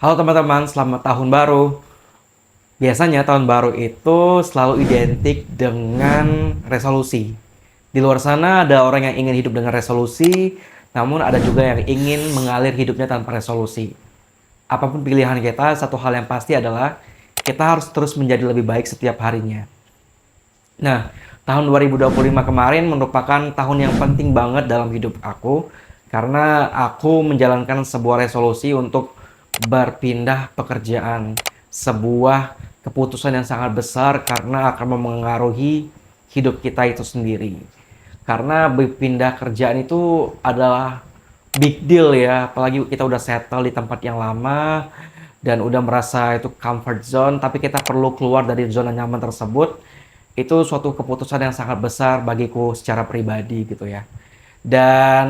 Halo teman-teman, selamat tahun baru. Biasanya tahun baru itu selalu identik dengan resolusi. Di luar sana ada orang yang ingin hidup dengan resolusi, namun ada juga yang ingin mengalir hidupnya tanpa resolusi. Apapun pilihan kita, satu hal yang pasti adalah kita harus terus menjadi lebih baik setiap harinya. Nah, tahun 2025 kemarin merupakan tahun yang penting banget dalam hidup aku karena aku menjalankan sebuah resolusi untuk berpindah pekerjaan. Sebuah keputusan yang sangat besar karena akan memengaruhi hidup kita itu sendiri. Karena berpindah kerjaan itu adalah big deal ya, apalagi kita udah settle di tempat yang lama dan udah merasa itu comfort zone, tapi kita perlu keluar dari zona nyaman tersebut. Itu suatu keputusan yang sangat besar bagiku secara pribadi gitu ya. Dan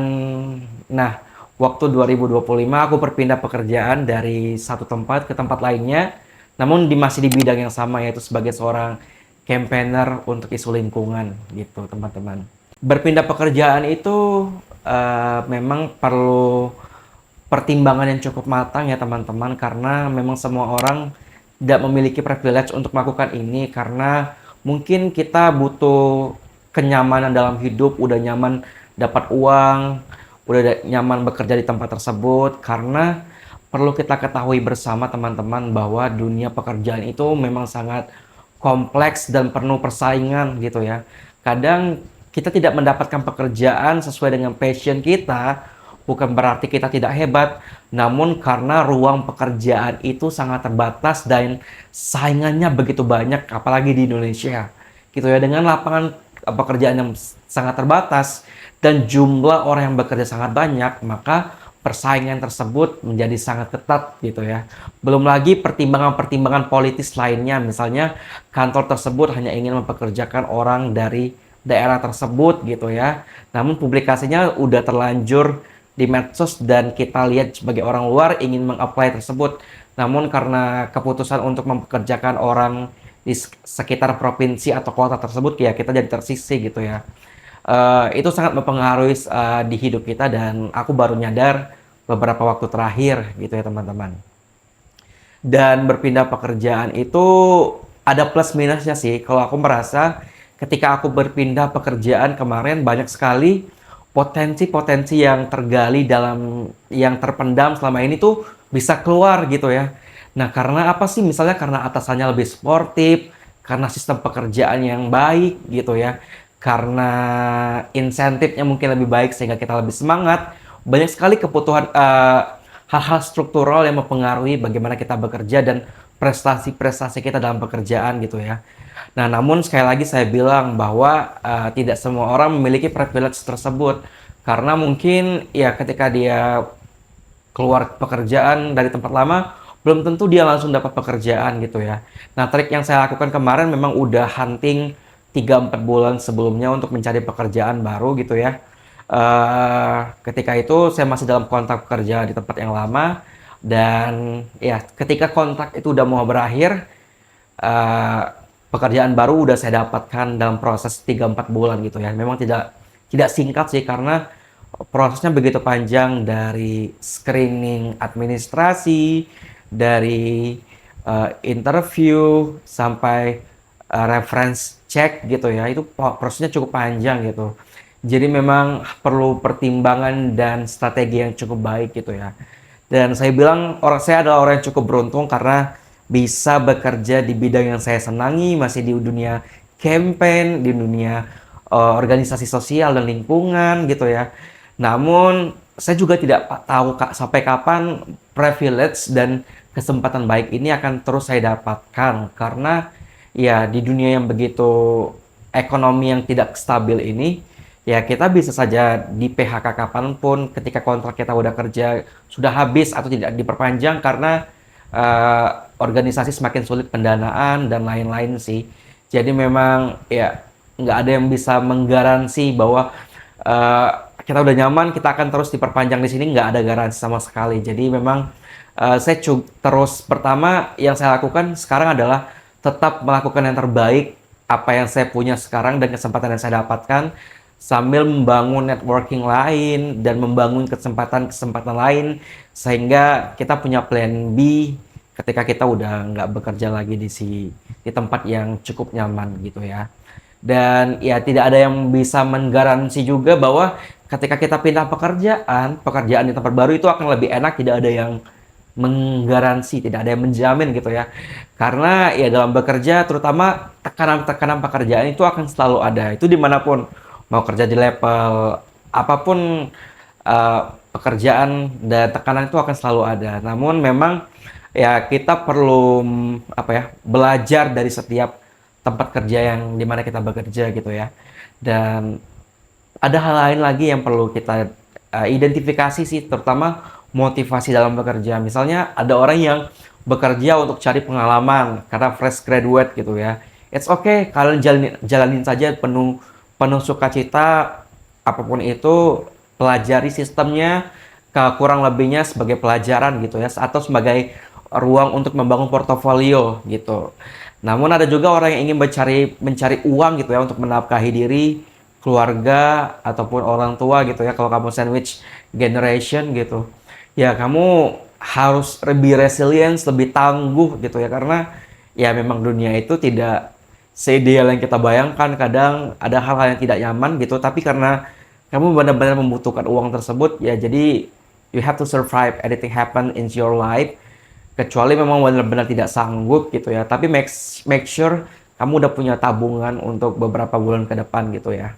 nah, waktu 2025 aku berpindah pekerjaan dari satu tempat ke tempat lainnya, namun masih di bidang yang sama, yaitu sebagai seorang campaigner untuk isu lingkungan gitu, teman-teman. Berpindah pekerjaan itu memang perlu pertimbangan yang cukup matang ya teman-teman, karena memang semua orang tidak memiliki privilege untuk melakukan ini karena mungkin kita butuh kenyamanan dalam hidup, udah nyaman dapat uang, udah nyaman bekerja di tempat tersebut. Karena perlu kita ketahui bersama teman-teman bahwa dunia pekerjaan itu memang sangat kompleks dan penuh persaingan gitu ya. Kadang kita tidak mendapatkan pekerjaan sesuai dengan passion kita, bukan berarti kita tidak hebat, namun karena ruang pekerjaan itu sangat terbatas dan saingannya begitu banyak, apalagi di Indonesia. Gitu ya, dengan lapangan pekerjaan yang sangat terbatas dan jumlah orang yang bekerja sangat banyak, maka persaingan tersebut menjadi sangat ketat gitu ya. Belum lagi pertimbangan-pertimbangan politis lainnya, misalnya kantor tersebut hanya ingin mempekerjakan orang dari daerah tersebut gitu ya. Namun publikasinya udah terlanjur di medsos dan kita lihat sebagai orang luar ingin meng-apply tersebut. Namun karena keputusan untuk mempekerjakan orang di sekitar provinsi atau kota tersebut, ya kita jadi tersisih gitu ya. Itu sangat mempengaruhi di hidup kita dan aku baru nyadar beberapa waktu terakhir gitu ya teman-teman. Dan berpindah pekerjaan itu ada plus minusnya sih. Kalau aku merasa ketika aku berpindah pekerjaan kemarin, banyak sekali potensi-potensi yang tergali dalam yang terpendam selama ini tuh bisa keluar gitu ya. Nah, karena apa sih? Misalnya karena atasannya lebih sportif, karena sistem pekerjaan yang baik gitu ya, karena insentifnya mungkin lebih baik sehingga kita lebih semangat. Banyak sekali kebutuhan hal-hal struktural yang mempengaruhi bagaimana kita bekerja dan prestasi-prestasi kita dalam pekerjaan gitu ya. Nah, namun sekali lagi saya bilang bahwa tidak semua orang memiliki privilege tersebut. Karena mungkin ya ketika dia keluar pekerjaan dari tempat lama, belum tentu dia langsung dapat pekerjaan gitu ya. Nah, trik yang saya lakukan kemarin memang udah hunting 3-4 bulan sebelumnya untuk mencari pekerjaan baru gitu ya. Ketika itu saya masih dalam kontrak pekerja di tempat yang lama, dan ya ketika kontrak itu udah mau berakhir, eh, pekerjaan baru udah saya dapatkan dalam proses 3-4 bulan gitu ya. Memang tidak tidak singkat sih karena prosesnya begitu panjang, dari screening administrasi, dari interview sampai reference check gitu ya. Itu prosesnya cukup panjang gitu. Jadi memang perlu pertimbangan dan strategi yang cukup baik gitu ya. Dan saya bilang saya adalah orang yang cukup beruntung karena bisa bekerja di bidang yang saya senangi, masih di dunia campaign, di dunia organisasi sosial dan lingkungan gitu ya. Namun saya juga tidak tahu sampai kapan privilege dan kesempatan baik ini akan terus saya dapatkan, karena ya di dunia yang begitu ekonomi yang tidak stabil ini, ya kita bisa saja di PHK kapanpun ketika kontrak kita udah kerja sudah habis atau tidak diperpanjang karena organisasi semakin sulit pendanaan dan lain-lain sih. Jadi memang ya nggak ada yang bisa menggaransi bahwa uh, kita udah nyaman, kita akan terus diperpanjang di sini, nggak ada garansi sama sekali. Jadi memang saya terus, pertama yang saya lakukan sekarang adalah tetap melakukan yang terbaik apa yang saya punya sekarang dan kesempatan yang saya dapatkan. sambil membangun networking lain dan membangun kesempatan-kesempatan lain sehingga kita punya plan B ketika kita udah nggak bekerja lagi di tempat yang cukup nyaman gitu ya. Dan ya tidak ada yang bisa menggaransi juga bahwa ketika kita pindah pekerjaan di tempat baru itu akan lebih enak, tidak ada yang menggaransi, tidak ada yang menjamin gitu ya. Karena ya dalam bekerja, terutama tekanan-tekanan pekerjaan itu akan selalu ada. Itu dimanapun, mau kerja di level apapun eh, pekerjaan dan tekanan itu akan selalu ada. Namun memang ya kita perlu apa ya belajar dari setiap tempat kerja yang dimana kita bekerja gitu ya. Dan ada hal lain lagi yang perlu kita identifikasi sih, terutama motivasi dalam bekerja. Misalnya ada orang yang bekerja untuk cari pengalaman karena fresh graduate gitu ya. It's okay, kalian jalanin saja penuh penuh sukacita, apapun itu, pelajari sistemnya, kurang lebihnya sebagai pelajaran gitu ya, atau sebagai ruang untuk membangun portofolio gitu. Namun ada juga orang yang ingin mencari uang gitu ya untuk menafkahi diri, keluarga ataupun orang tua gitu ya. Kalau kamu sandwich generation gitu, ya kamu harus lebih resilience, lebih tangguh gitu ya, karena ya memang dunia itu tidak seideal yang kita bayangkan. Kadang ada hal-hal yang tidak nyaman gitu, tapi karena kamu benar-benar membutuhkan uang tersebut ya, jadi you have to survive anything happen in your life, kecuali memang benar-benar tidak sanggup gitu ya. Tapi make sure kamu udah punya tabungan untuk beberapa bulan ke depan gitu ya.